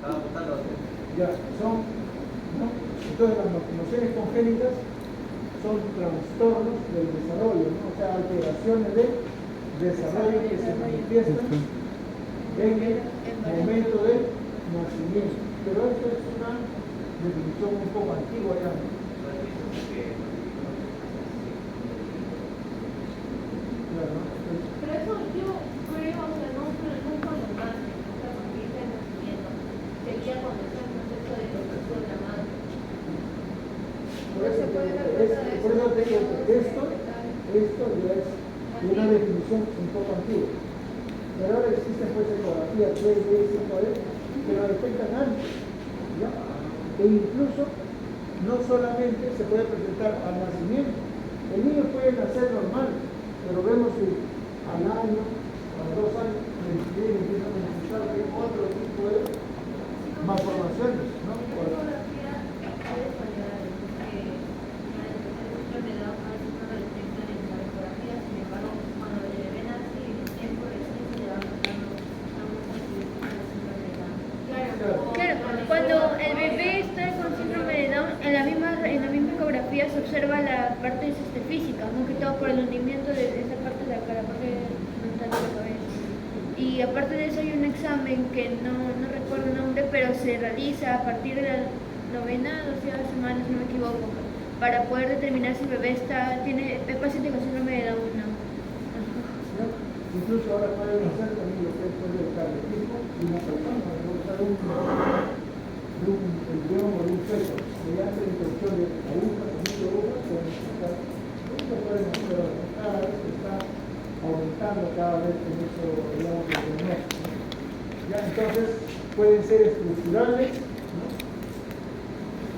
Ya, son, ¿no? Entonces las malformaciones congénitas son trastornos del desarrollo, ¿no? O sea, alteraciones de desarrollo que se manifiestan en el momento del nacimiento. Pero esto es una definición un poco antigua ya, ¿no? Claro, ¿no? Pero eso yo creo, o sea, no con los márgenes, o sea, porque dice el nacimiento, sería cuando está el proceso de proceso de la madre. Por eso te digo que esto ya es una definición un poco antigua. Pero ahora existen pues ecografías 3D y 5D que lo detectan antes, ¿ya? E incluso no solamente se puede presentar al nacimiento, el niño puede nacer normal, pero vemos que al año, a los 2 años, empieza a manifestar otro tipo de malformaciones, ¿no? Cuando el bebé está con síndrome de Down, en la misma ecografía se observa la parte física, ¿no? Que todo por el hundimiento de esa parte de acá, la parte frontal de la cabeza. Y aparte de eso hay un examen que no recuerdo el nombre, pero se realiza a partir de la 9ª, 12ª semana, si no me equivoco, para poder determinar si el bebé es paciente con síndrome de Down o no. Incluso ahora pueden hacer también lo que es el carditismo y una persona, de un embrión o de un feto, mediante la introducción de agujas, microagujas, pueden hacer, cada vez que está aumentando, cada vez que eso, digamos, el diagnóstico. Ya, entonces, pueden ser estructurales, ¿no?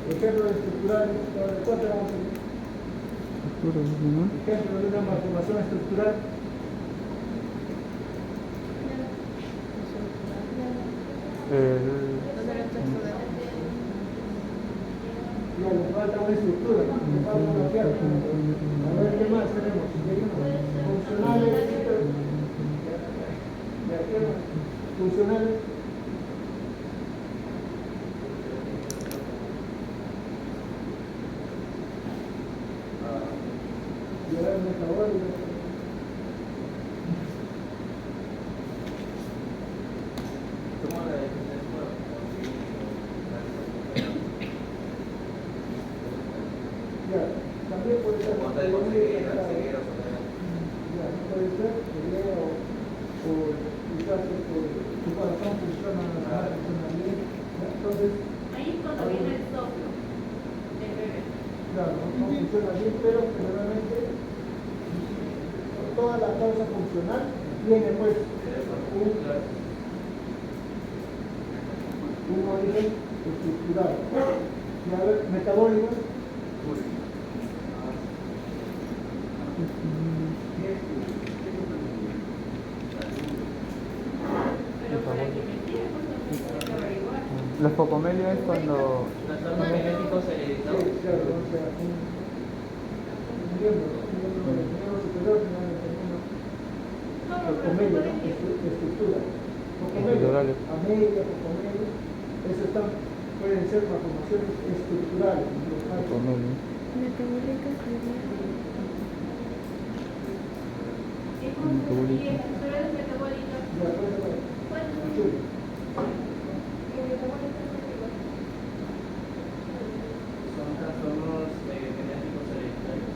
Ejemplos estructurales, ¿cuál tenemos aquí? Ejemplo de una malformación estructural. No, nos falta una estructura, nos falta una pierna. A ver, ¿qué más tenemos? Funcionales, funcionales. Y ahora el metabólico. También puede ser puede ser o quizás tu corazón funciona bien. Entonces ahí es cuando viene el soplo del bebé. Claro, no funciona bien, pero generalmente toda la causa funcional tiene pues un origen estructural. Y a ver, metabólico. Los focomelios es cuando... Los genéticos hereditarios. Sí, claro, o sea, un miembro superior, focomelio, ¿no? Estructura. Focomelio, amelia, focomelio, eso pueden ser malformaciones estructurales. Focomelio. Son trastornos genéticos hereditarios.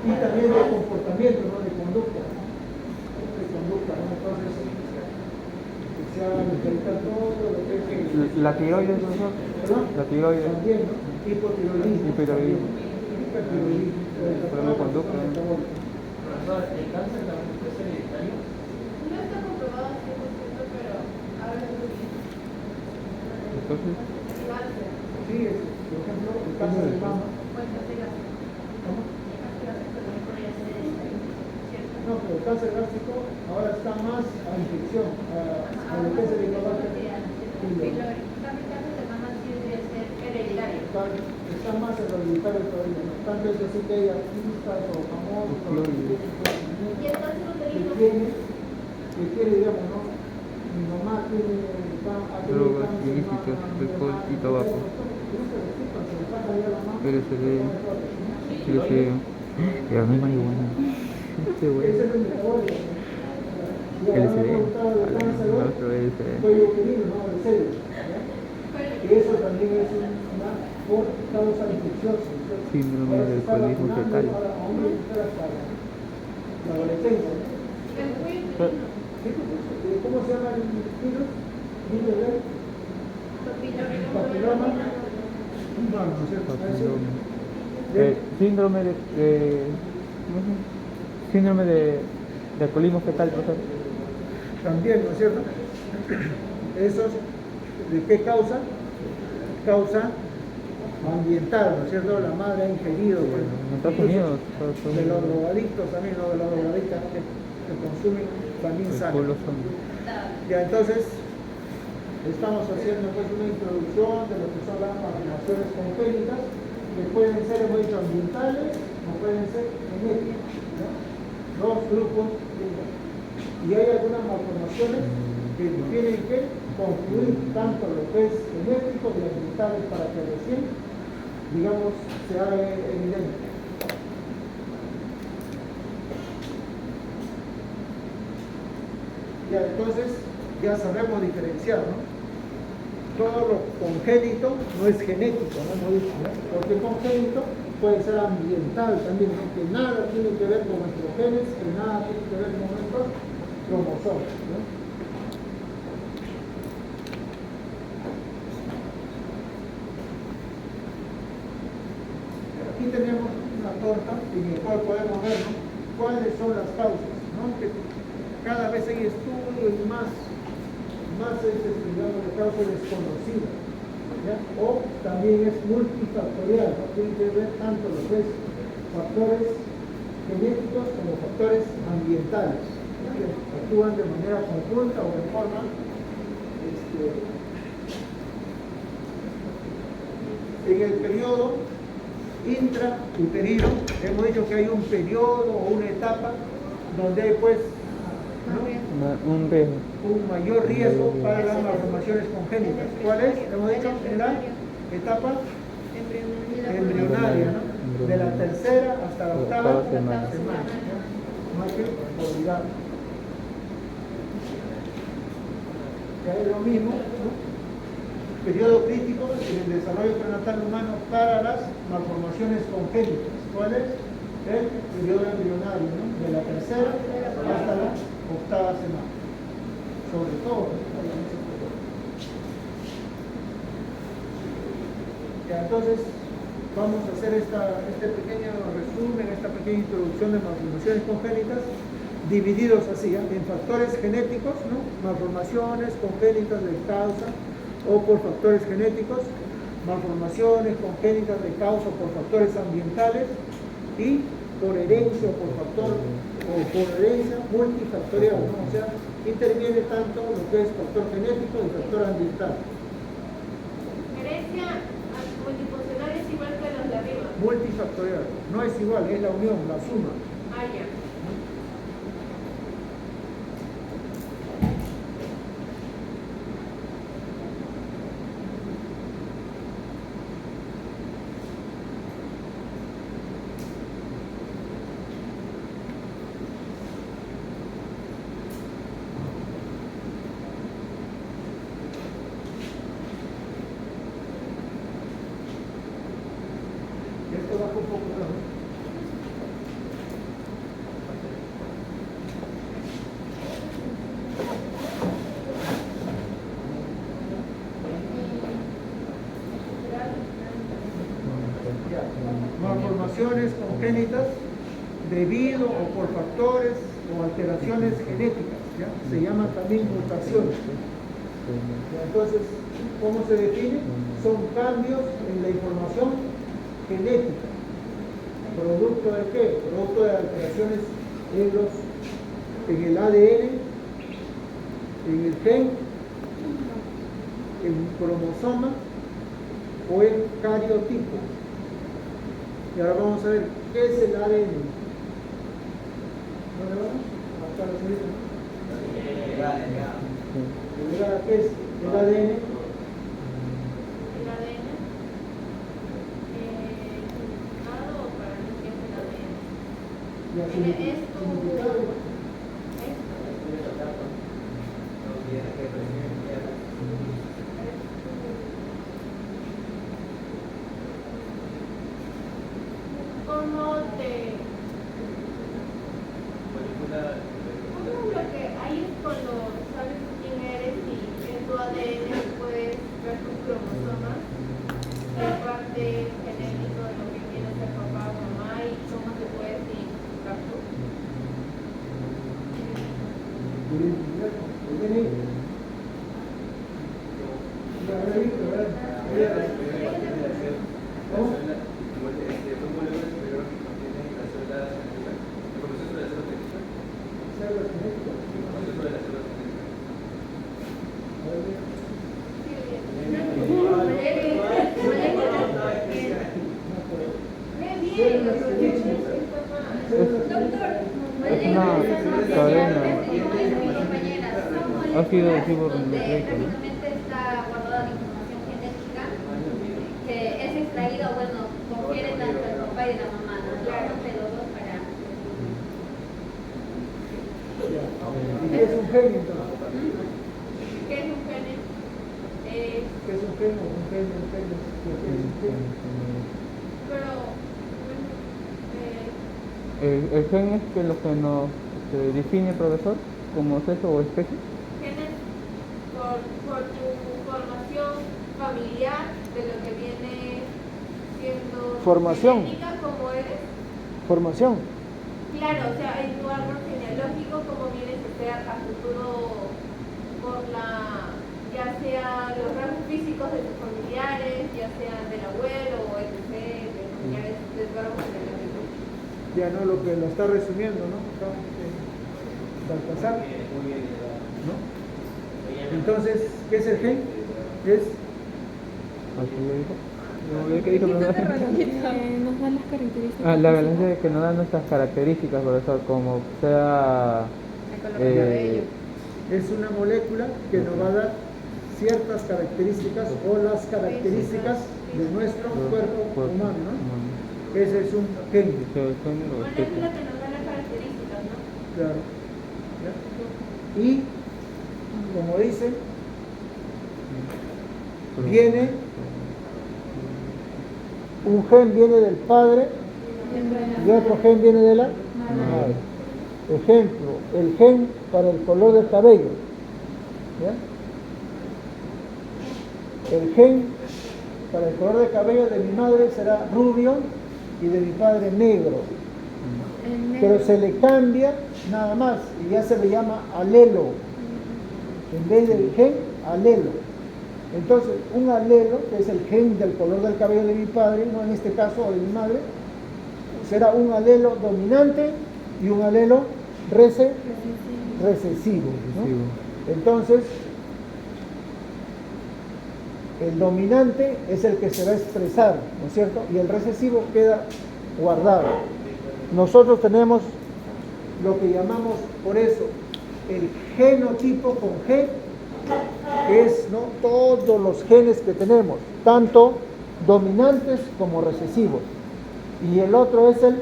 Y también de comportamiento, ¿no? De conducta, ¿no? Entonces, se ha detectado todo lo que es La tiroides, profesor. ¿perdón? La tiroides. También, ¿no? Hipotiroidismo. Hipertiroidismo. Hipertiroidismo. Problema de conducta. Profesor, ¿el cáncer también es hereditario? No está comprobado 100%, pero ahora es lo mismo. Entonces, El cáncer. Sí, por ejemplo, el cáncer de mama. Pues no te ¿Cómo? el cáncer también podría ser hereditario, ¿cierto? No, pero el cáncer gástrico ahora está más a infección, a lo que es el Helicobacter pylori. Está más hereditario todavía, ¿no? Tanto es así que hay artistas o famosos que quiere, digamos, ¿no? Mi mamá tiene Drogas ilícitas, alcohol y tabaco. LSD, pero no hay marihuana. Qué bueno. Ese es el metabólico. LSD, Otro LSD. cuello uterino, ¿no? El sello, ¿ya? Y eso también es una causa infecciosa. Síndrome del alcoholismo fetal. Para hombres y mujeres para la adolescencia, ¿no? ¿Cómo se llama el virus? Papiloma humano, ¿no es cierto? Síndrome síndrome de alcoholismo fetal, profesor. También, ¿no es cierto? ¿Esos de qué causa? Causa ambiental, ¿no es cierto? La madre ha ingerido, pues, En Estados Unidos, de los drogadictos también, ¿no? De los drogadictos que consumen también sangre. Ya, entonces, estamos haciendo pues una introducción de lo que son las malformaciones congénitas, que pueden ser, hemos dicho, ambientales o pueden ser genéticas, ¿no? Dos grupos. Y hay algunas malformaciones que tienen que concluir tanto lo que es genético y ambientales para que recién, digamos, se haga evidente. Ya, entonces, ya sabemos diferenciar, ¿no? Todo lo congénito no es genético, ¿no? Hemos dicho, ¿no? Porque congénito puede ser ambiental también, ¿no? Que nada tiene que ver con nuestros genes, que nada tiene que ver con nuestros cromosomas, ¿no? Aquí tenemos una torta en la cual podemos ver, ¿no? Cuáles son las causas, ¿no? Que cada vez hay estudios y más digamos, de causa desconocida, ¿ya? O también es multifactorial, ¿no? Tiene que ver tanto lo que es factores genéticos como factores ambientales, ¿no? Que actúan de manera conjunta o de forma en el periodo intrauterino. Hemos dicho que hay un periodo o una etapa donde hay pues, ¿no? un mayor riesgo para las malformaciones congénitas. ¿Cuál es? Hemos dicho en la etapa embrionaria, ¿no? De la tercera hasta la octava semana, ¿no? No hay que olvidarlo. Ya es lo mismo, ¿no? Periodo crítico en el desarrollo prenatal humano para las malformaciones congénitas. ¿Cuál es? El periodo embrionario, ¿no? De la tercera hasta la octava semana. Sobre todo, ya, entonces vamos a hacer este pequeño resumen, esta pequeña introducción de malformaciones congénitas, divididos así, ¿eh? En factores genéticos, ¿no? Malformaciones congénitas de causa o por factores genéticos, malformaciones congénitas de causa por factores ambientales y por herencia o por factor o por herencia multifactorial, ¿no? O sea, interviene tanto lo que es factor genético y factor ambiental. Herencia multifuncional es igual que los de arriba. Multifactorial, no es igual, es la unión, la suma. Ah, ya. Esto baja un poco más, ¿no? Malformaciones congénitas debido o por factores o alteraciones genéticas, ¿ya? Se llaman también mutaciones. ¿Ya? Entonces, ¿cómo se define? Son cambios en la información genética. ¿Producto de qué? Producto de alteraciones en el ADN, en el gen, en un cromosoma o en cariotipo. Y ahora vamos a ver qué es el ADN. ¿Dónde vamos? Hasta la señorita, ¿no? ¿Qué es el ADN? El ADN. Significado para mí que es el ADN. Ya, significado. ¿Cómo lo que ahí es cuando sabes quién eres y en tu ADN puedes ver tus cromosomas, la parte genética de lo que viene a ser papá o mamá y cómo te puedes identificar tú? El DNI. ¿Cómo? Es una cadena. Ácido ribonucleico, ¿no? Prácticamente está guardada la información genética que es extraída, bueno, confiere tanto del papá y de la mamá, ¿no? Claro, de los dos para... ¿Y qué es un gen entonces? ¿Qué es un gene? ¿Qué es un gen? Un gen. Pero El gen es que lo que nos define, profesor, como sexo o especie. genes por tu formación familiar, de lo que viene siendo Formación. genética, como eres. Formación. Claro, o sea, en tu árbol genealógico, como vienes a ser a futuro por ya sea los rasgos físicos de tus familiares, ya sea del abuelo o etc., de familiares de tu árbol genealógico. Ya no lo que lo está resumiendo, ¿no? Baltasar. ¿No? Entonces, ¿qué es el gen? Es ¿Qué dijo, profesor? Nos dan las características. La violencia es que nos da nuestras características, profesor, como sea... es una molécula que nos va a dar ciertas características o las características de nuestro cuerpo humano, ¿no? Ese es un gen. Molécula que nos da las características, ¿no? Claro. ¿Ya? Y, como dice, viene, un gen viene del padre y otro gen viene de la madre. Ejemplo, el gen para el color del cabello. ¿Ya? El gen para el color del cabello de mi madre será rubio y de mi padre negro. Pero se le cambia nada más y ya se le llama alelo. En vez del gen, alelo. Entonces, un alelo, que es el gen del color del cabello de mi padre, no en este caso, o de mi madre, será un alelo dominante y un alelo recesivo, ¿no? Entonces, el dominante es el que se va a expresar, ¿no es cierto? Y el recesivo queda guardado. Nosotros tenemos lo que llamamos, por eso, el genotipo con G, que es, ¿no?, todos los genes que tenemos, tanto dominantes como recesivos. Y el otro es el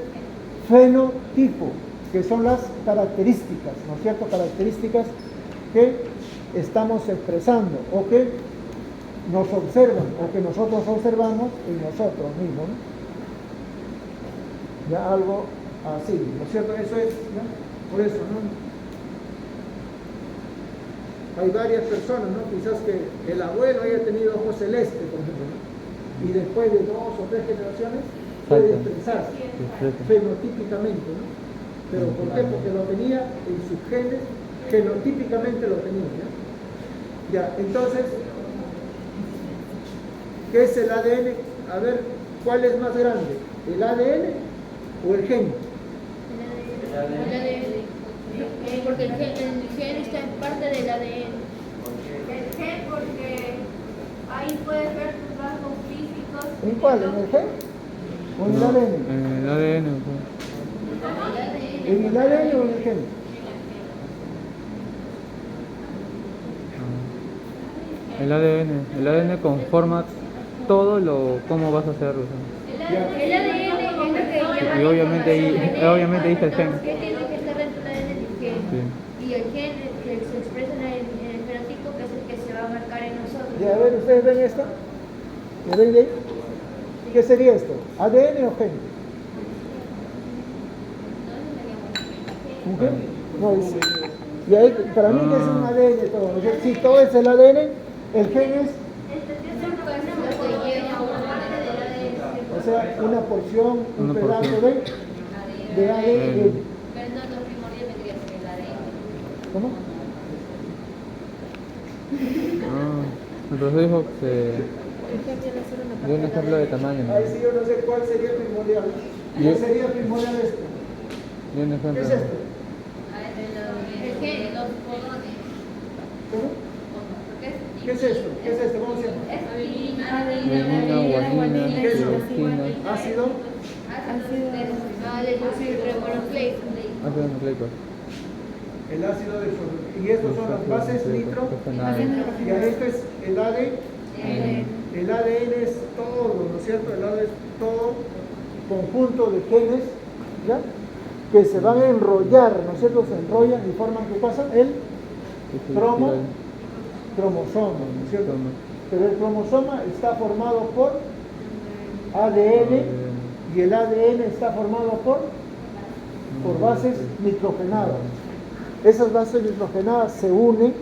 fenotipo, que son las características, ¿no es cierto? Características que estamos expresando o que nos observan o que nosotros observamos en nosotros mismos, ¿no? Ya algo así, ¿no es cierto? Eso es, ¿no? Por eso, ¿no? Hay varias personas, ¿no? Quizás que el abuelo haya tenido ojos celestes, por ejemplo, ¿no? Y después de 2 o 3 generaciones puede expresarse fenotípicamente, ¿no? ¿Pero por qué? Porque lo tenía en sus genes, genotípicamente lo tenía, ¿ya? Ya, entonces, ¿qué es el ADN? A ver, ¿cuál es más grande? ¿El ADN o el gen? El ADN. el gen está en parte del ADN. El gen, porque ahí puedes ver tus rasgos físicos. ¿En cuál? ¿En el gen? ¿O en el ADN? En el ADN. ¿En el ADN o en el gen? El ADN conforma todo lo cómo vas a hacerlo. El ADN es lo que lleva Y obviamente ahí está el gen. Que tiene que estar dentro del ADN del gen. Sí. Y el gen que se expresa en el fenotipo, que es el que se va a marcar en nosotros. Ya, a ver, ¿ustedes ven esto? ¿Lo ven de ahí? ¿Qué sería esto? ¿ADN o gen? ¿Un gen? No, dice. Y ahí, para mí que es un ADN todo. ¿No? Si todo es el ADN, el gen es, o sea, una porción, un Una pedazo porción. de ADN. Pero no, lo primordial vendría a ser el ADN. ¿Cómo? El profesor dijo que dio un ejemplo de tamaño. ¿No? Ahí sí yo no sé cuál sería primordial. ¿Cuál sería primordial esto? Dio un ¿Qué ejemplo. es esto? El gen, los codones. ¿Cómo? Porque es ¿Qué es esto? ¿Qué es esto? ¿Cómo se llama? Adenina, guanina, ¿Qué es eso? tirosina, Ácido. ácido nucleico. El ácido de y estos son las bases nitro. Y a esto es el ADN. El ADN es todo, ¿no es cierto? El ADN es todo conjunto de genes, ¿ya? Que se van a enrollar, ¿no es cierto? Se enrollan y forman, ¿qué cosa? El cromosoma, ¿no es cierto? Pero el cromosoma está formado por ADN y el ADN está formado por bases nitrogenadas. Esas bases nitrogenadas se unen,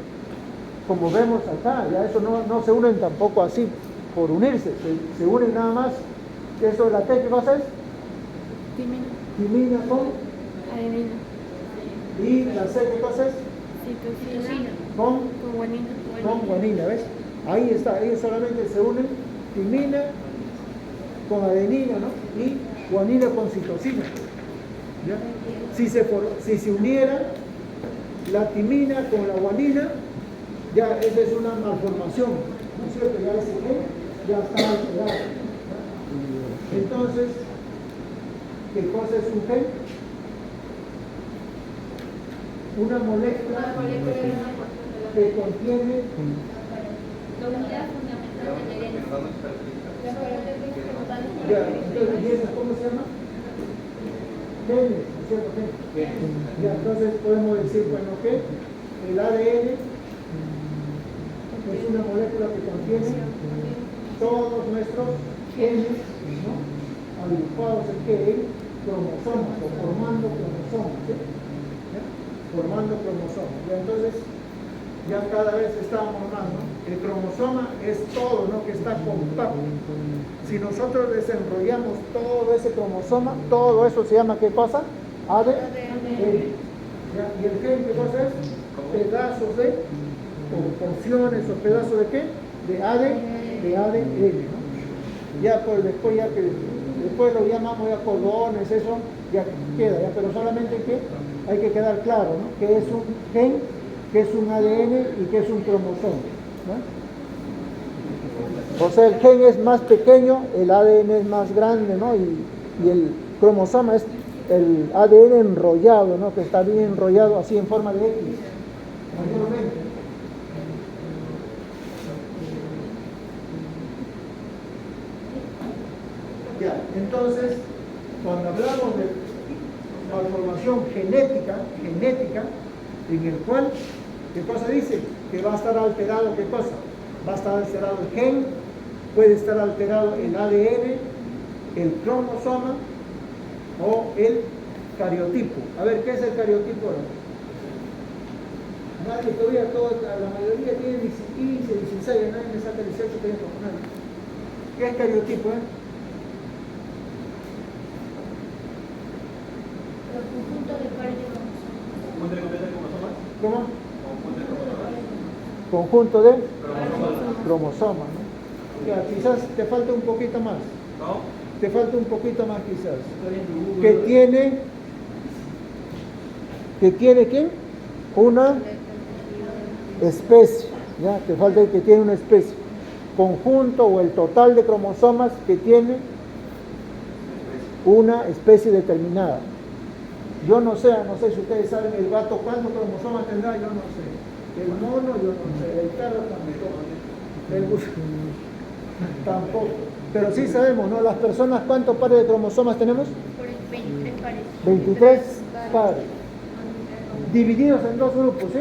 como vemos acá, ya eso no se unen tampoco así por unirse, se unen nada más. Eso de la T, ¿qué cosa es? Timina. Timina con, Adenina. y la C, ¿qué cosa es? Citosina. Con Con guanina. guanina, ¿ves? Ahí está, ahí solamente se unen timina con adenina, ¿no? Y guanina con citosina. ¿Ya? Si se uniera la timina con la guanina, ya esa es una malformación, ¿no es cierto? Ya ese gen ya está alterado. Entonces, ¿qué cosa es un gen? Una molécula que contiene La unidad fundamental del ADN. ya, entonces, ¿y eso cómo se llama? Genes, ¿no es cierto? Genes. Ya, entonces podemos decir, bueno, que el ADN es una molécula que contiene todos nuestros genes, ¿no? Agrupados en qué? En cromosomas, o formando cromosomas, ¿sí? ¿Ya? Formando cromosomas. Ya, entonces, ya cada vez estábamos más, ¿no? El cromosoma es todo, ¿no? Que está compacto. Si nosotros desenrollamos todo ese cromosoma, todo eso se llama, ¿qué cosa? ADN. ¿Ya? ¿Y el gen qué cosa es? Pedazos de, o porciones o pedazos de qué? De ADN, ¿no? Ya pues después después lo llamamos ya cordones, eso ya queda, ya, pero solamente que hay que quedar claro, ¿no? Que es un gen, que es un ADN y que es un cromosoma, ¿no? O sea, el gen es más pequeño, el ADN es más grande, ¿no? Y el cromosoma es el ADN enrollado, ¿no? Que está bien enrollado así en forma de X, mayormente. Ya, entonces, cuando hablamos de malformación genética, en el cual, ¿qué cosa dice? Que va a estar alterado, ¿qué cosa? Va a estar alterado el gen, puede estar alterado el ADN, el cromosoma o el cariotipo. A ver, ¿qué es el cariotipo? Nadie todavía, la mayoría tiene 15, 16, nadie me saca 18, nadie. ¿Qué es cariotipo? El conjunto de pares de cromosomas. ¿Cómo? Conjunto de cromosomas, ¿no? Ya, quizás te falta un poquito más. Te falta un poquito más quizás. ¿Que tiene qué? una especie, ¿ya? Te falta que tiene una especie. Conjunto o el total de cromosomas que tiene una especie determinada. Yo no sé si ustedes saben el gato cuántos cromosomas tendrá, yo no sé. El mono, yo no sé. El perro tampoco. El gusano tampoco. Pero sí sabemos, ¿no? Las personas, ¿cuántos pares de cromosomas tenemos? 23 pares. 23 pares. Divididos en dos grupos, ¿sí?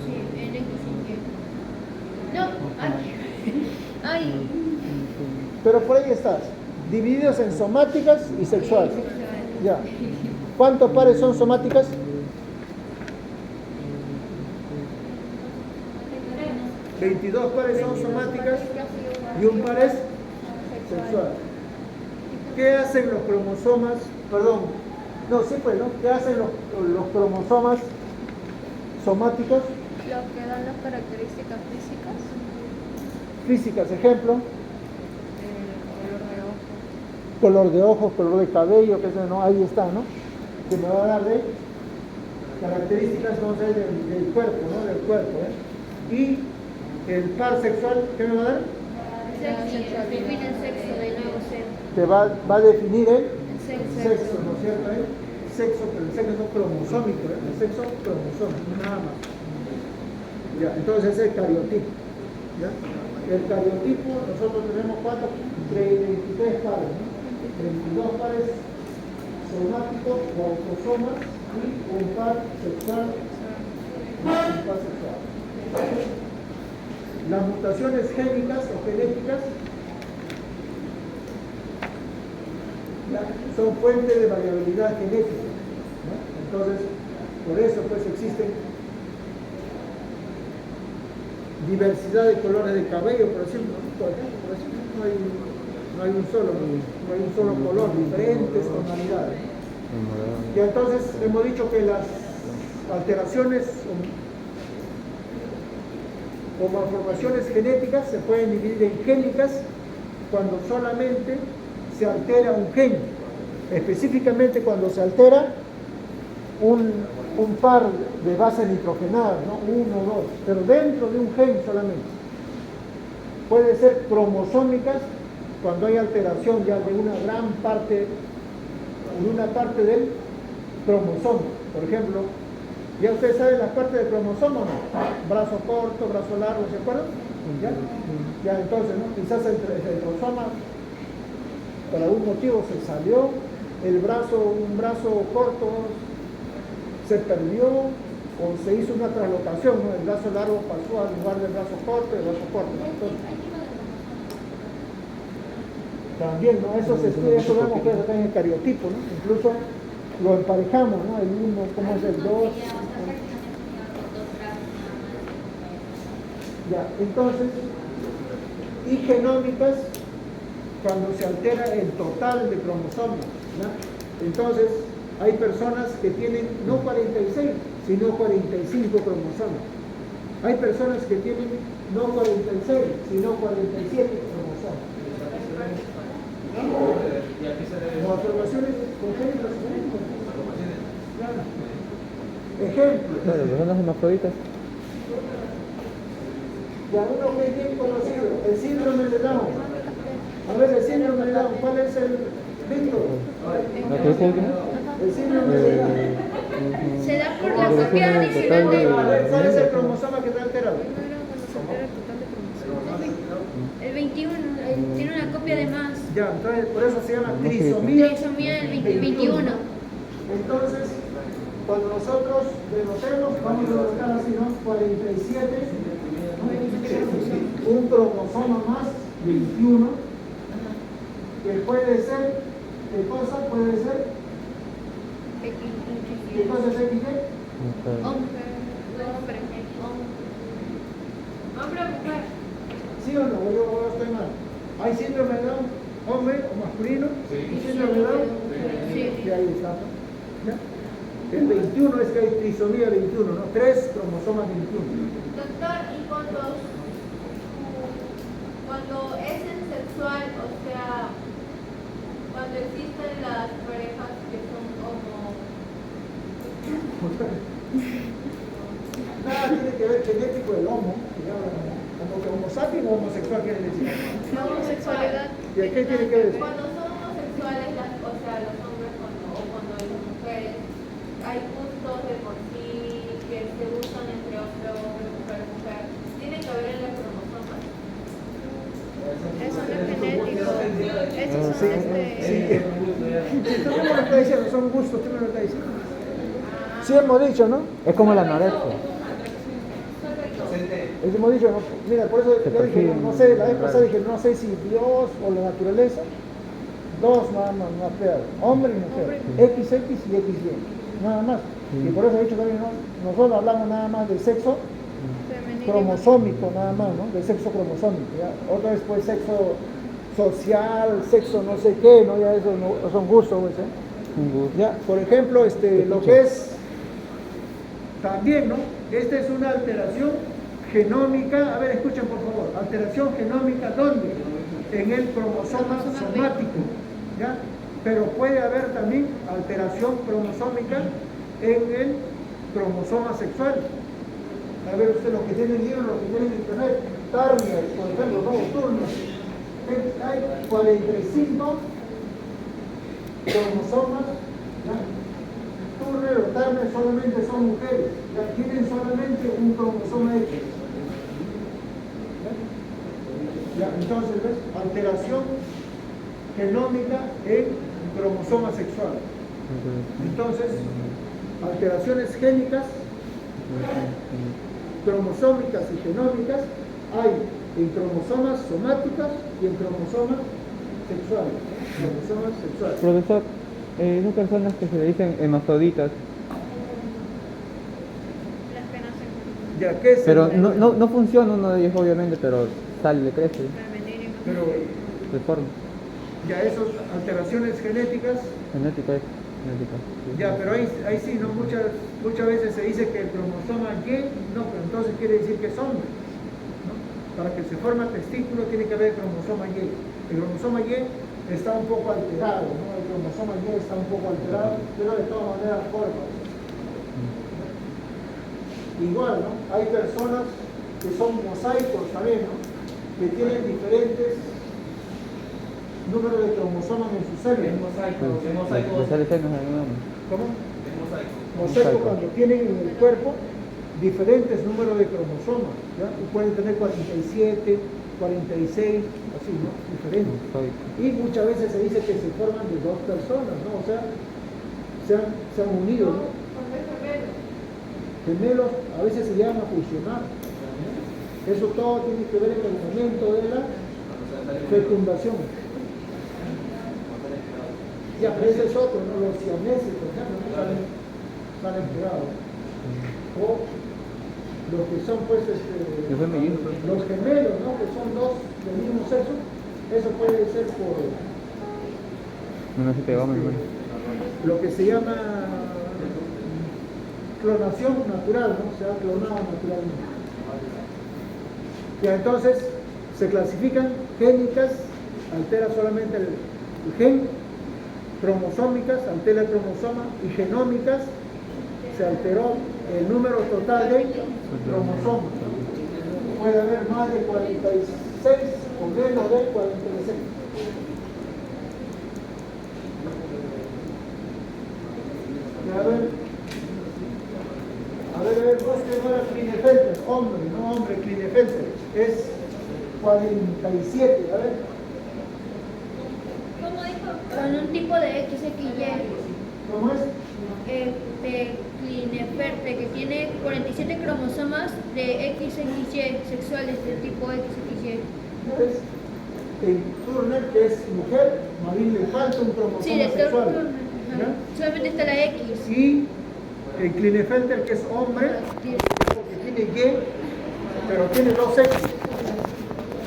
Sí, en X y Y. No, ay. Pero por ahí estás. Divididos en somáticas y sexuales. Ya. ¿Cuántos pares son somáticas? 22 pares son somáticas y un par es sexual. ¿Qué hacen los cromosomas? Perdón. No, sí pues, ¿no? ¿Qué hacen los cromosomas somáticos? Lo que dan las características físicas, Físicas, ejemplo. el color de ojos, Color de cabello, qué sé, ¿no? Ahí está, ¿no? Que me va a dar de características, vamos a ver, del cuerpo, ¿no? Del cuerpo, ¿eh? Y el par sexual, ¿qué me va a dar? Define el sexo de nuevo ser. Te va a definir el sexo. sexo, ¿no es cierto? El sexo, pero el sexo cromosómico, ¿eh? El sexo cromosómico, nada más. Ya, entonces es el cariotipo. ¿Ya? El cariotipo, nosotros tenemos ¿cuántos? 23 pares, ¿no? 22 pares somáticos o autosomas y un par sexual. Las mutaciones génicas o genéticas son fuente de variabilidad genética, ¿no? Entonces, por eso pues existen diversidad de colores de cabello, por ejemplo, no hay un solo color, diferentes tonalidades. Y entonces hemos dicho que las alteraciones o malformaciones genéticas se pueden dividir en génicas cuando solamente se altera un gen, específicamente cuando se altera un par de bases nitrogenadas, ¿no? 1 o 2, pero dentro de un gen solamente. Puede ser cromosómicas cuando hay alteración ya de una gran parte, de una parte del cromosoma. Por ejemplo, ya ustedes saben las partes del cromosoma, ¿no? Brazo corto, brazo largo, ¿se acuerdan? Ya entonces, ¿no? Quizás el cromosoma por algún motivo se salió, un brazo corto se perdió o se hizo una translocación, ¿no? El brazo largo pasó al lugar del brazo corto y el brazo corto, ¿no? Entonces, también, ¿no? Eso se estudia, eso vemos que es acá en el cariotipo, ¿no? Incluso lo emparejamos, ¿no? El 1, ¿cómo es el 2? Ya, entonces, y genómicas cuando se altera el total de cromosomas, ¿no? Entonces, hay personas que tienen no 46, sino 45 cromosomas. Hay personas que tienen no 46, sino 47 cromosomas. Malformaciones congénitas. Claro. Ejemplo. Claro, personas hermafroditas. Ya uno que es bien conocido, el síndrome de Down. A ver, el síndrome de Down, ¿cuál es el Víctor? ¿La que es última? El síndrome de Down. Se da por la copia adicional A de... ver, ¿cuál es el cromosoma que está alterado? El 21, tiene una copia de más. Ya, entonces por eso se llama trisomía. Trisomía del 21. Entonces, cuando nosotros denotemos, vamos a denotar así, ¿no? 47, un cromosoma más, 21, que puede ser, ¿qué cosa puede ser? ¿Qué cosa es XY? Hombre o mujer. ¿Sí o no? Yo estoy mal. ¿Hay síndrome de Down, hombre o masculino? ¿Y síndrome de Down? Sí, ahí está. ¿Ya? El 21 es que hay trisomía 21, ¿no? 3 cromosomas 21. Doctor, y cuando es en sexual, o sea, cuando existen las parejas que son homo... nada tiene que ver genético el homo, como que homo sapiens o homosexual quiere decir. La homosexualidad. ¿Y a qué tiene que ver eso? Cuando son homosexuales, o sea, los hombres o cuando hay las mujeres, hay gustos de por sí que se gustan entre hombre, hombre, mujer, mujer. Tiene que haber en los cromosomas. Eso no es genético. Esos son Sí, tú me lo estás diciendo, son gustos, tú me lo estás diciendo. Sí hemos dicho, ¿no? Es como la anorexia. Eso hemos dicho, ¿no? Mira, por eso Se yo dije, perciben no sé, la vez pasada raros. dije, no sé si Dios o la naturaleza, dos nada más, no peor, hombre y mujer, XX y XY, nada más. Sí. Y por eso he dicho también, ¿no? Nosotros hablamos nada más del sexo Femenino. cromosómico, nada más, ¿no? Del sexo cromosómico, ¿ya? Otra vez pues sexo social, sexo no sé qué, ¿no? Ya eso no, son gustos, pues, ¿eh? Un gusto. Ya, por ejemplo, lo que es también, ¿no? Esta es una alteración genómica, a ver, escuchen por favor, alteración genómica, ¿dónde? En el cromosoma somático, ¿ya? Pero puede haber también alteración cromosómica en el cromosoma sexual. A ver usted, lo que tiene en libro, lo que tiene en internet, Turner, por ejemplo, no, Turner, hay 45 cromosomas, ¿ya? Turner o Turner solamente son mujeres, ya tienen solamente un cromosoma X. ¿Ya? Entonces, ¿ves? Alteración genómica en cromosoma sexual. Entonces, alteraciones génicas, cromosómicas y genómicas hay en cromosomas somáticas y en cromosomas sexuales. Cromosomas sexuales. Profesor, esas personas que se le dicen hermafroditas, Las que nacen Ya que es pero no funciona uno de ellos obviamente, pero sale, crece, femenino. pero se forma. ya esas alteraciones genéticas, Genética es genética. Sí. ya, pero ahí sí, ¿no? Muchas veces se dice que el cromosoma Y, no, pero entonces quiere decir que es hombre, ¿no? Para que se forme testículo tiene que haber cromosoma Y. El cromosoma Y está un poco alterado, ¿no? El cromosoma Y está un poco alterado, pero de todas maneras forma. Igual, ¿no? Hay personas que son mosaicos también, ¿no? Que tienen diferentes números de cromosomas en sus Es células. mosaico, es Le mosaico. sale senos a mi mamá. ¿Cómo? Es mosaico. Mosaico cuando tienen en el cuerpo diferentes números de cromosomas, ¿ya? Y pueden tener 47, 46, así, ¿no? Diferentes. Mosaico. Y muchas veces se dice que se forman de dos personas, ¿no? O sea, se han unido, ¿no? Cuando es gemelo. Gemelos a veces se llegan a fusionar. Eso todo tiene que ver en el momento de la fecundación. Ya, pero ese es otro, ¿no? Los siameses, por ejemplo, ¿no? salen pegados. O los que son, pues, Yo soy mellizo. los gemelos, ¿no? Que son dos del mismo sexo, eso puede ser por No se pegó, mi hermano. lo que se llama clonación natural, ¿no? Se ha clonado naturalmente. Ya, entonces se clasifican génicas, altera solamente el gen, cromosómicas, altera el cromosoma, y genómicas, se alteró el número total de cromosomas. Puede haber más de 46 o menos de 46. Y a ver, busquen ahora Klinefelter, hombre, no hombre, Klinefelter, es 47, a ver. ¿Cómo dijo? Con un tipo de XXY, ¿Cómo es? Klinefelter, que tiene 47 cromosomas de XXY sexuales del tipo XXY. ¿Ves? En Turner, que es mujer, Marín le falta un cromosoma Sí, de sexual. Turner. ¿Ya? Solamente está la X. Y en Klinefelter, que es hombre, porque tiene Y, pero tiene dos X.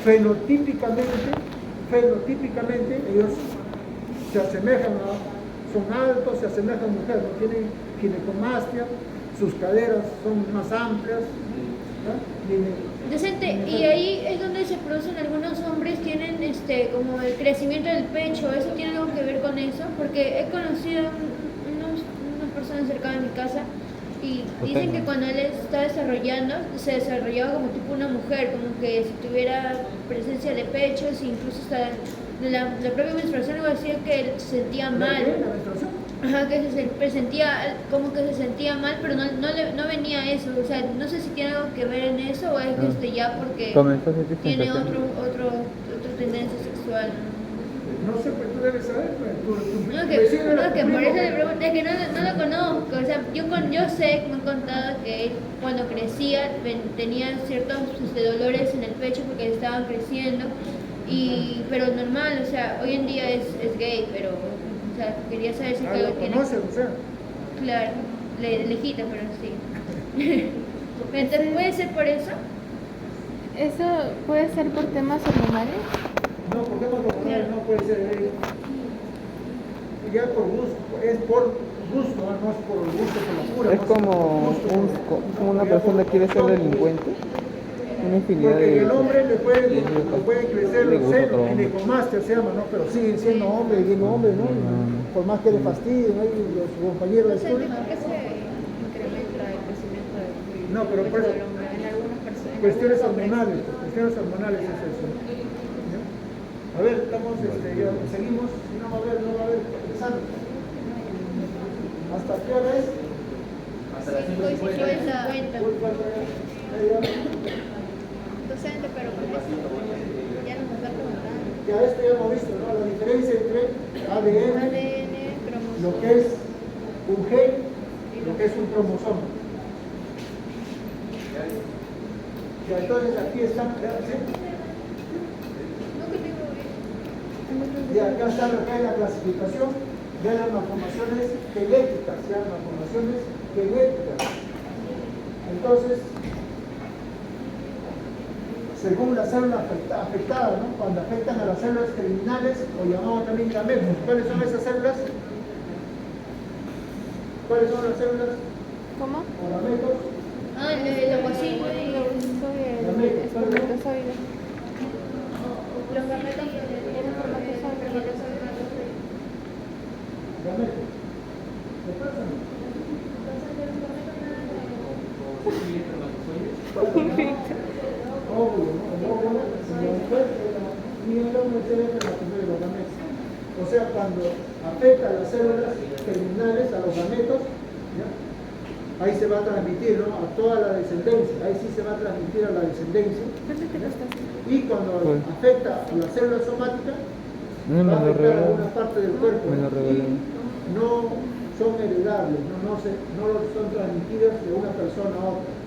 Fenotípicamente, ellos se asemejan son altos, se asemejan a mujeres, no tienen ginecomastia, sus caderas son más amplias. ¿Ya? Decente, y ahí es donde se producen algunos hombres, tienen como el crecimiento del pecho, ¿eso tiene algo que ver con eso? Porque he conocido unas personas cerca de mi casa Y dicen que cuando él está desarrollando, se desarrollaba como tipo una mujer, como que si tuviera presencia de pechos, incluso hasta de la propia menstruación, algo decía que él se sentía mal. ¿La menstruación? Ajá, que se presentía, como que se sentía mal, pero no venía eso. O sea, no sé si tiene algo que ver en eso o es ya porque Comenzó a sentir tiene sensaciones. otra tendencia sexual. No sé, pues tú debes saber, pues, tu No, vecino era que tu por primo, eso le pregunto, es que no lo conozco. O sea, yo sé, me han contado que él, cuando crecía tenía ciertos dolores en el pecho porque estaban creciendo, pero normal, o sea, hoy en día es gay, pero o sea, quería saber si Ah, algo lo tiene. conoce, o sea. Claro, lejito, pero sí. Entonces, ¿puede ser por eso? ¿Eso puede ser por temas hormonales? No, porque no puede ser. Ya por gusto, es por gusto, no es por gusto, por locura. Es como una persona quiere ser delincuente. Una infinidad Porque de... el hombre le pueden de crecer le los gusta senos, otro hombre. ginecomastia se llama, ¿no? Pero siguen siendo hombres, bien hombres, ¿no? Por más que le fastidien, ahí los compañeros de No sé, estudio. ¿por qué se incrementa el crecimiento del No, pero pecho pues, del hombre en algunas personas? cuestiones hormonales es eso. ¿Ya? A ver, estamos, ya seguimos, si no va a haber, empezando. ¿Hasta qué hora es? Hasta las 5:50. Docente, pero con eso ya nos está preguntando. Ya esto ya hemos visto, ¿no? La diferencia entre ADN, ADN, cromosoma. lo que es un gen y lo que es un cromosoma. Ya, entonces aquí están, ¿sí? Y acá está lo que es la clasificación de las malformaciones genéticas, se llaman malformaciones genéticas. Entonces, según la célula afectada, ¿no? Cuando afectan a las células germinales o llamamos también gametos. ¿Cuáles son esas células? ¿Cuáles son las células? ¿Cómo? O gametos. El ovocito y El espermatozoide. los gametos Gametos. ¿Qué pasa? Óvulo, ¿no? El óvulo, y el óvulo se ve en la primera de los gametos. O sea, cuando afecta a las células germinales, a los gametos, ¿ya? Ahí se va a transmitir, ¿no? A toda la descendencia, ahí sí se va a transmitir a la descendencia. Y cuando afecta a las células somáticas, va a afectar a alguna parte del cuerpo. Y no son heredables, no son transmitidas de una persona a otra.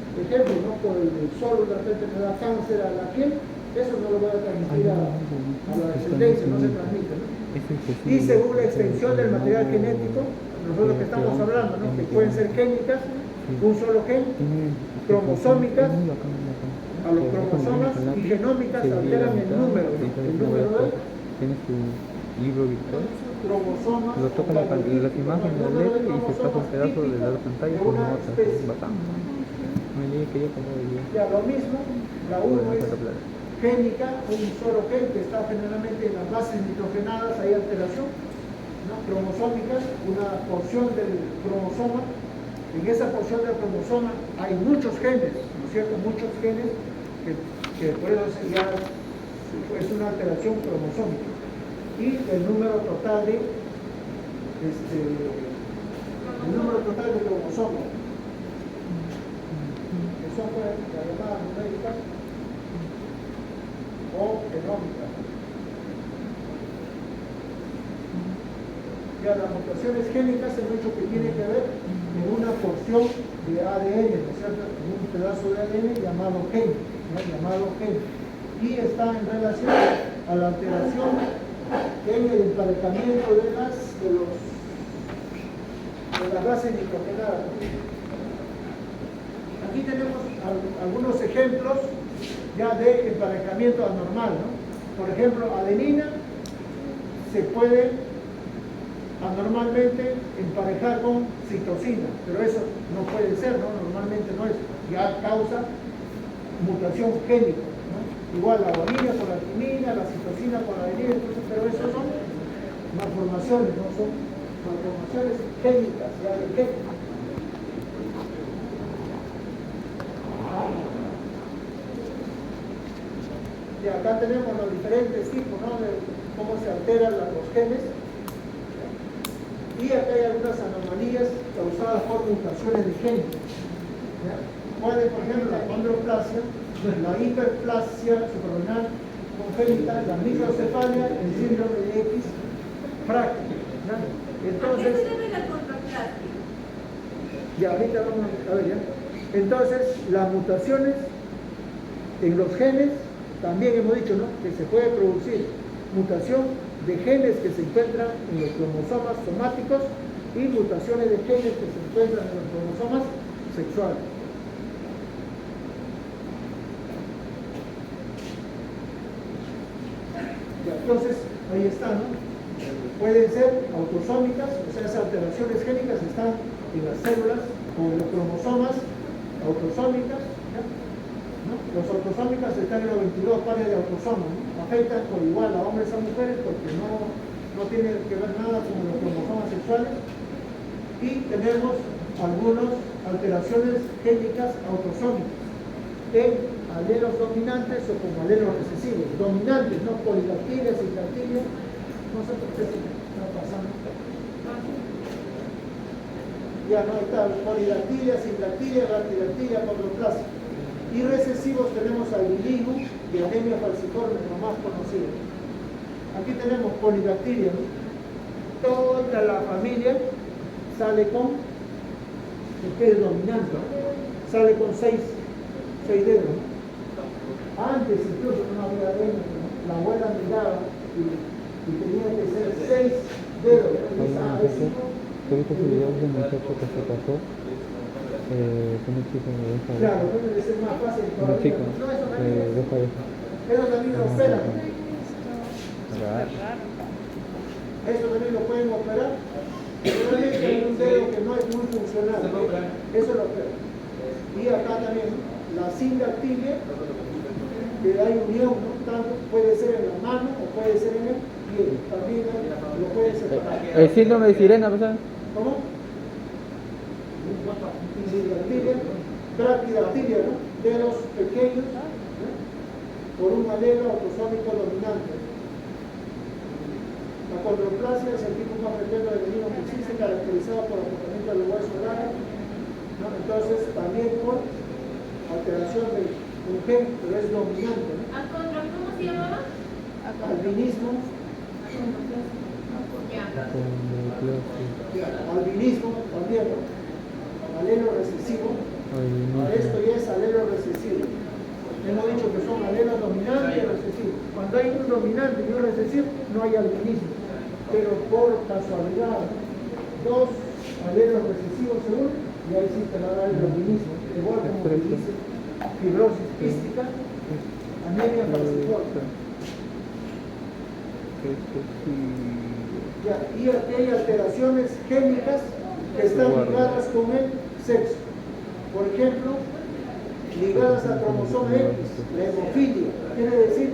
Por ejemplo, ¿no? Por el sol de repente me da cáncer a la piel, eso no lo va a transmitir a la descendencia, no se transmite, ¿no? Y según la extensión del material genético, nosotros que estamos hablando, ¿no? Que pueden ser génicas, un solo gen, cromosómicas, a los cromosomas y genómicas alteran el número de Tienes tu libro virtual, cromosomas. lo toca las imágenes de LED y se pasa un pedazo de la pantalla con notas, bacán. Me dije que yo como yo. Ya lo mismo, la 1 es génica, un solo gen que está generalmente en las bases nitrogenadas, hay alteración, ¿no? Cromosómicas, una porción del cromosoma. En esa porción del cromosoma hay muchos genes, ¿no es cierto? Muchos genes que por eso ya es una alteración cromosómica. Y el número total de cromosomas. Eso fue la llamada numérica o genómica. Ya las mutaciones génicas es mucho que tiene que ver en una porción de ADN, ¿no es cierto? En un pedazo de ADN llamado gen, ¿no? Llamado gen. Y está en relación a la alteración en el emparejamiento de las bases nitrogenadas. Aquí tenemos algunos ejemplos ya de emparejamiento anormal, ¿no? Por ejemplo, adenina se puede anormalmente emparejar con citosina, pero eso no puede ser, ¿no? Normalmente no es, ya causa mutación génica, ¿no? Igual la guanina con la timina, la citosina con la adenina, entonces, pero eso son malformaciones, no son malformaciones génicas, ya de gen. Y acá tenemos los diferentes tipos, ¿no? De cómo se alteran los genes. Y acá hay algunas anomalías causadas por mutaciones de genes. ¿Ya? Puede, por ejemplo, la condroplasia, la hiperplasia suprarrenal congénita, la microcefalia, el síndrome de X frágil. ¿Ya? Entonces, ¿A qué se debe la contraplasia? ya ahorita vamos a ver ya. Entonces, las mutaciones en los genes, también hemos dicho, ¿no? Que se puede producir mutación de genes que se encuentran en los cromosomas somáticos y mutaciones de genes que se encuentran en los cromosomas sexuales. Ya, entonces, ahí está, ¿no? Pueden ser autosómicas, o sea, esas alteraciones génicas están en las células o en los cromosomas autosómicas, ¿ya? ¿No? Los autosómicas están en los 22 pares de autosomas, ¿no? Afectan por igual a hombres y a mujeres porque no tienen que ver nada con los cromosomas sexuales. Y tenemos algunas alteraciones génicas autosómicas en alelos dominantes o como alelos recesivos. Dominantes, no polidactilia, sindactilia, no sé por qué está pasando. Ya no está polidactilia, sindactilia, dactilactilia, condroplasia. Y recesivos tenemos albinismo y anemia falciforme, lo más conocido. Aquí tenemos polidactilia, ¿no? Toda la familia sale con, que es dominante, ¿no? Sale con 6 dedos, ¿no? Antes incluso no había dedos, ¿no? La abuela miraba y tenía que ser 6 dedos, ¿no? ¿Tú viste ese video de un muchacho que se casó con un chico de esa vieja? Claro, debe ser más fácil Un todavía. chico No, eso de también esa vieja. eso también lo operan. Raro. Eso también lo pueden operar. Realmente hay un dedo que no es muy funcional. Eso lo operan. Y acá también la sindactilia, que hay unión, ¿no? Tanto puede ser en la mano o puede ser en el pie. También lo pueden separar. El síndrome de sirena, ¿verdad? ¿Cómo? Sindactilia, brachydactilia, ¿no? Dedos pequeños, ¿no? Por un alelo autosómico dominante. La condroplasia es el tipo más frecuente de veneno que existe, caracterizado por agotamiento del hueso largo, ¿no? Entonces, también por alteración de un gen, pero es dominante, ¿no? ¿Cómo se llamaba? Albinismo, Ya. albinismo también, ¿no? Alelo recesivo. Esto ya es alelo recesivo. Hemos dicho que son alelos dominantes y recesivos. Cuando hay un dominante y un recesivo, no hay albinismo. Pero por casualidad, 2 alelos recesivos según, y ahí sí te va a dar el albinismo. Igual como que dice fibrosis quística, anemia falciforme. Ya, y aquí hay alteraciones génicas que están ligadas con el sexo. Por ejemplo, ligadas al cromosoma X, la hemofilia. Quiere decir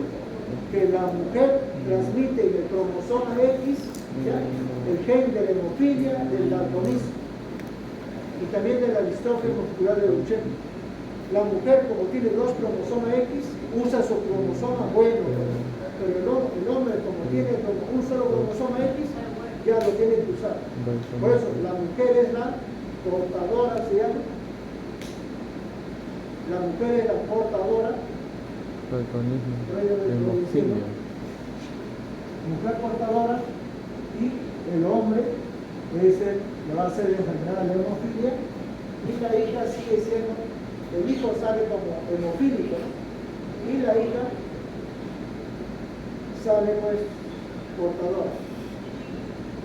que la mujer transmite en el cromosoma X, ¿ya? El gen de la hemofilia, del daltonismo y también de la distrofia muscular de Duchenne. La mujer, como tiene 2 cromosomas X, usa su cromosoma bueno, pero el hombre, como tiene un solo cromosoma X, ya lo tiene que usar. Por eso, la mujer es la portadora, se llama. La mujer es la portadora. Hemofilia. Mujer portadora y el hombre es le va a hacer enfermedad de hemofilia y la hija sigue siendo, el hijo sale como hemofílico, ¿no? Y la hija sale pues portadora.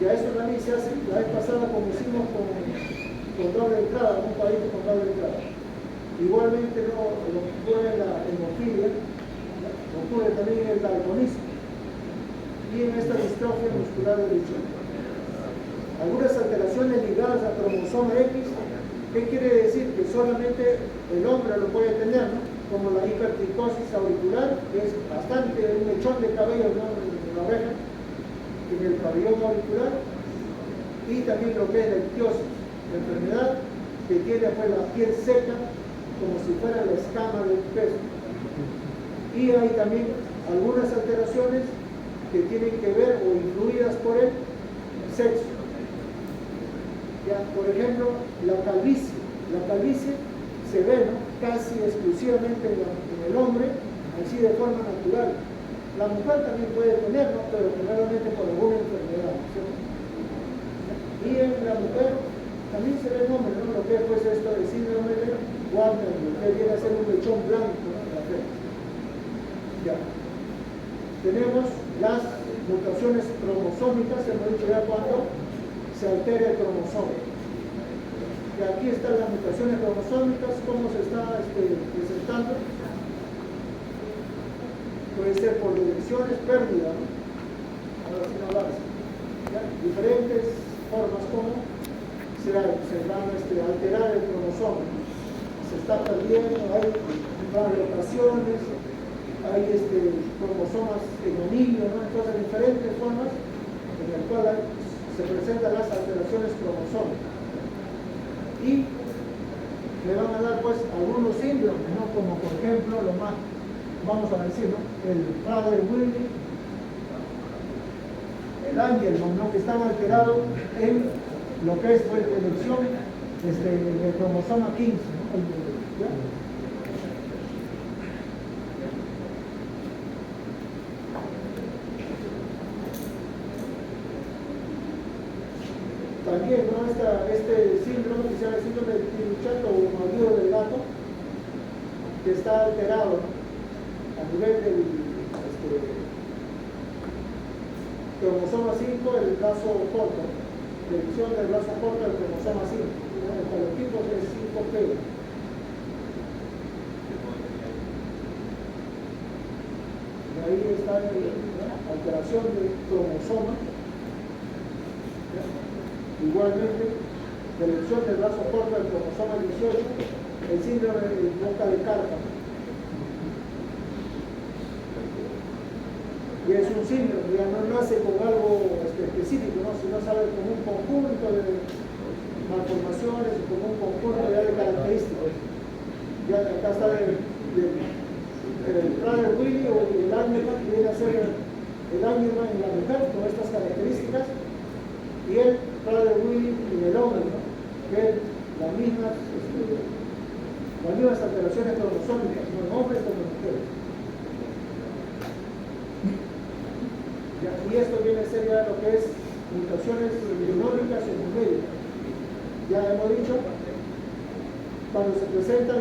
Y a eso también se hace, la vez pasada como hicimos con doble entrada, un país con doble entrada. Igualmente lo que ocurre en la hemofilia, ocurre también en el daltonismo y en esta distrofia muscular de Duchenne. Algunas alteraciones ligadas al cromosoma X, ¿qué quiere decir? Que solamente el hombre lo puede tener, ¿no? Como la hipertricosis auricular, que es bastante un mechón de cabello, ¿no? En la oreja, en el pabellón auricular, y también lo que es la ictiosis, la enfermedad que tiene pues la piel seca, como si fuera la escama de un pez. Y hay también algunas alteraciones que tienen que ver o influidas por el sexo. Ya, por ejemplo, la calvicie. La calvicie se ve, ¿no?, casi exclusivamente en el hombre, así de forma natural. La mujer también puede tenerlo, pero generalmente por alguna enfermedad, ¿sí? Y en la mujer también se ve en hombre, ¿no?, lo que es pues esto de síndrome de Warner, que viene a ser un lechón blanco, ¿no?, en la frente. Ya. Tenemos las mutaciones cromosómicas, hemos dicho ya cuando se altera el cromosoma. Y aquí están las mutaciones cromosómicas, cómo se está presentando. Puede ser por direcciones, pérdida, ¿no? Ahora sí no hablarse. Diferentes formas como se van a alterar el cromosoma. Se está perdiendo, hay variaciones, hay cromosomas en anillo, ¿no? Entonces diferentes formas en las cuales se presentan las alteraciones cromosómicas. Y le van a dar pues algunos síndromes, ¿no?, como por ejemplo lo más, vamos a decir, ¿no?, el Prader-Willi, el Angelman, ¿no?, que están alterados en lo que es pues elección del cromosoma 15, ¿no? ¿Ya? También, ¿no?, este síndrome que se llama el síndrome de Piruchato o maguio del gato, que está alterado, ¿no?, a nivel del cromosoma 5, el brazo corto, dirección del brazo corto del cromosoma 5, ¿no?, el calotipo es 5P. Y ahí está la alteración del cromosoma. Igualmente, dirección del brazo corto del cromosoma 18, el síndrome de boca de carpa. Y es un síndrome, ya no nace con algo específico, ¿no?, sino sale como un conjunto de malformaciones, como un conjunto de características. Ya acá está el Prader-Willi o el Angelman, que viene a ser el Angelman en la mujer con estas características, y el Prader-Willi en el hombre, ¿no?, que es las mismas alteraciones cromosómicas, ¿no?, en hombres como en mujeres. Y esto viene a ser ya lo que es mutaciones biológicas o numéricas. Ya hemos dicho, cuando se presentan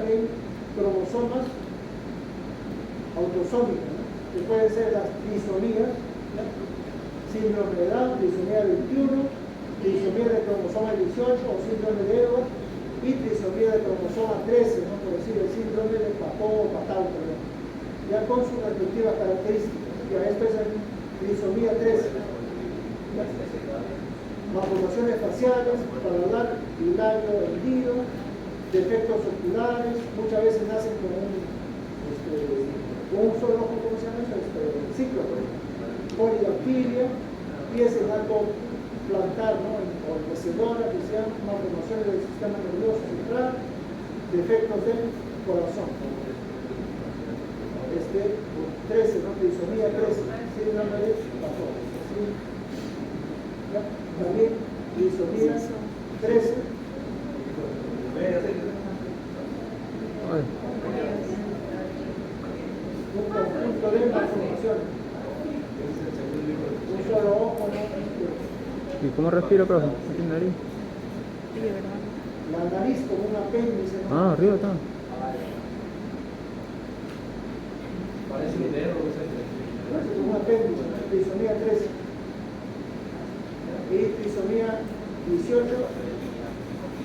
en cromosomas autosómicas, ¿no?, que pueden ser las trisomías, ¿no?, síndrome de Down, trisomía 21, trisomía de cromosoma 18 o síndrome de Edwards, y trisomía de cromosoma 13, ¿no?, por decir el síndrome de Patau o Patau, ya con sus respectivas características. Ya esto es el trisomía 13. Malformaciones faciales, paladar y labio hendido, defectos oculares, muchas veces nacen con un solo ojo, ¿cómo se llama eso? Cíclope, polidactilia, pies en arco plantar, ¿no?, o envejecedora, que sean malformaciones del sistema nervioso central, defectos del corazón. 13, ¿no?, trisomía 13, síndrome de Patau. También trisomía 13. Un conjunto de malformaciones. Un solo ojo, ¿no? ¿Y cómo respira, profe? ¿Tiene nariz? La nariz como un apéndice, ¿no? Ah, arriba está. Parece un dedo, Parece como un apéndice, ¿no? Trisomía 13. Y trisomía 18,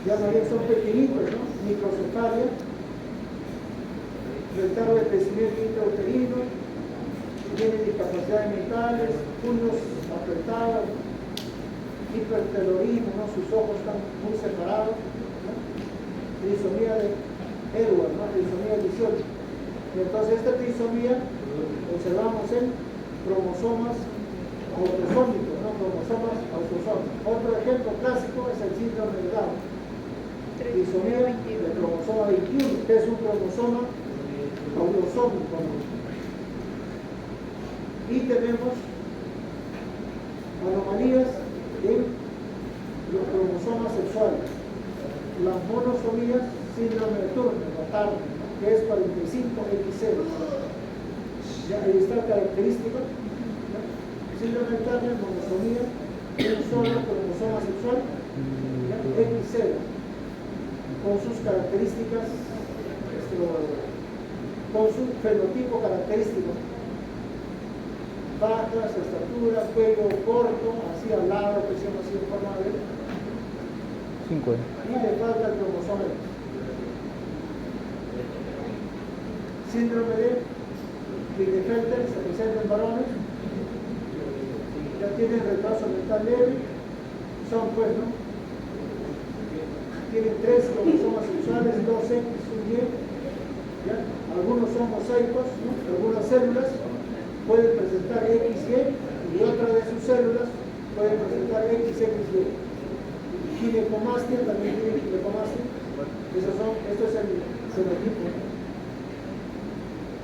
ya también son pequeñitos, ¿no? Microcefalia, retardo de crecimiento intrauterino, tiene discapacidades mentales, puños apretados, hipertelorismo, ¿no?, sus ojos están muy separados, ¿no? Trisomía de Edwards, ¿no?, trisomía 18. Y entonces esta trisomía observamos en cromosomas autosómicos, ¿no?, cromosomas autosómicos. Otro ejemplo clásico es el síndrome de Down. Disonía del cromosoma 21, que es un cromosoma autosómico. Y tenemos anomalías en los cromosomas sexuales. Las monosomías, síndrome de Turner, que es 45XL. Ya ahí está el característico. Síndrome de Turner, monosomía, un solo cromosoma sexual, XL, con sus características, con su fenotipo característico. Bajas, estatura, cuello corto, así al lado, presión así en forma de 5. y le falta el cromosoma X. Síndrome de Klinefelter se presenta en varones, ya tienen retraso mental leve, son pues, ¿no? Tienen 3 cromosomas sexuales, 2X, un Y, ¿ya? Algunos son mosaicos, ¿no? Algunas células pueden presentar XY y otra de sus células puede presentar XXY. Ginecomastia también tiene ginecomastia. Esto es el fenotipo.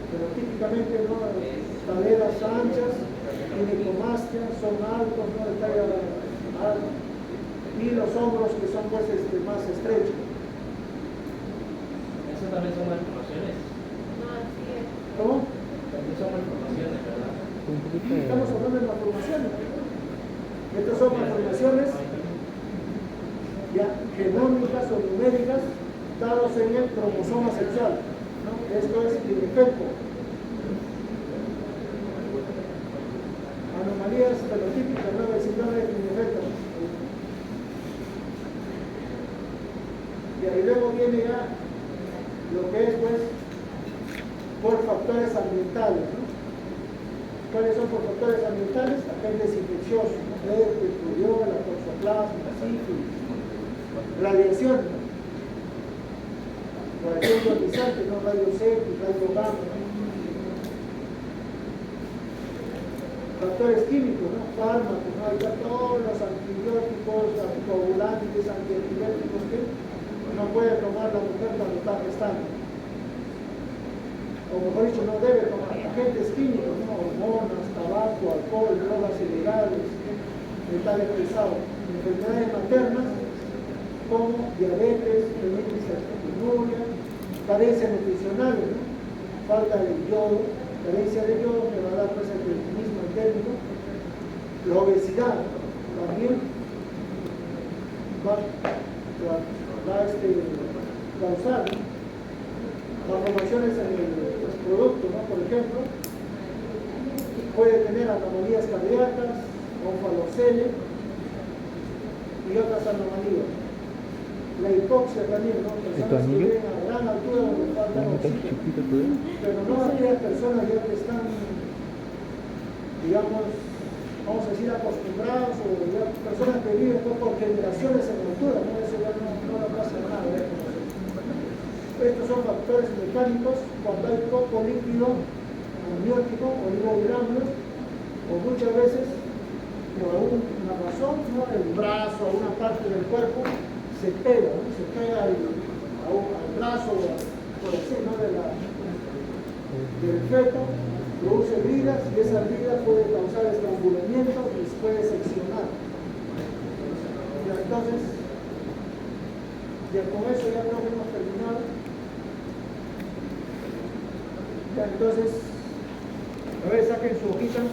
Pero típicamente, ¿no? Caderas anchas, ginecomastia, son altos, ¿no? De talla alta. Y los hombros que son pues más estrechos. Eso también son malformaciones. No, así es. ¿Cómo? También son malformaciones, ¿verdad? Estamos hablando de malformaciones. Estas son malformaciones ya genómicas o numéricas dados en el cromosoma sexual, ¿no? Esto es el efecto. Anomalías fenotípicas, ¿no? El síndrome de Klinefelter. Y ahí luego viene ya lo que es pues por factores ambientales, ¿no? ¿Cuáles son por factores ambientales? Agentes infecciosos, ¿no? Herpes, rubiola, toxoplasma, sífilis, radiación, radiación ionizante, ¿no? Rayos X, rayos gamma, ¿no? Factores químicos, ¿no? Fármacos, ¿no? Hay ya todos los antibióticos, anticoagulantes, antiepilépticos que no puede tomar la mujer cuando está gestando. O mejor dicho, no debe tomar agentes químicos, ¿no? Hormonas, tabaco, alcohol, drogas ilegales, metales pesados, enfermedades maternas como diabetes, fenilcetonúria, carencias nutricionales, ¿no? Falta de yodo, carencia de yodo que va a dar pues el cretinismo endémico, la obesidad también va a causar, ¿no? Malformaciones en el producto, ¿no? Por ejemplo, puede tener anomalías cardíacas, onfalocele y otras anomalías. La hipoxia también, ¿no? Personas que viven a gran altura donde falta oxígeno. Pero no aquellas personas ya que están, digamos, vamos a decir acostumbrados, o ya personas que viven por generaciones en altura, ¿no? Eso ya no pasa nada, ¿eh? Estos son factores mecánicos cuando hay poco líquido amniótico o hidrogránulos, o muchas veces por alguna razón, ¿no? El brazo o una parte del cuerpo se pega, ¿no? Se pega al brazo, por así, ¿no? Del feto, produce heridas y esa herida puede causar estrangulamiento y se puede seccionar. Y entonces, ya con eso ya creo que hemos terminado. Ya, entonces, a ver, saquen su hojita.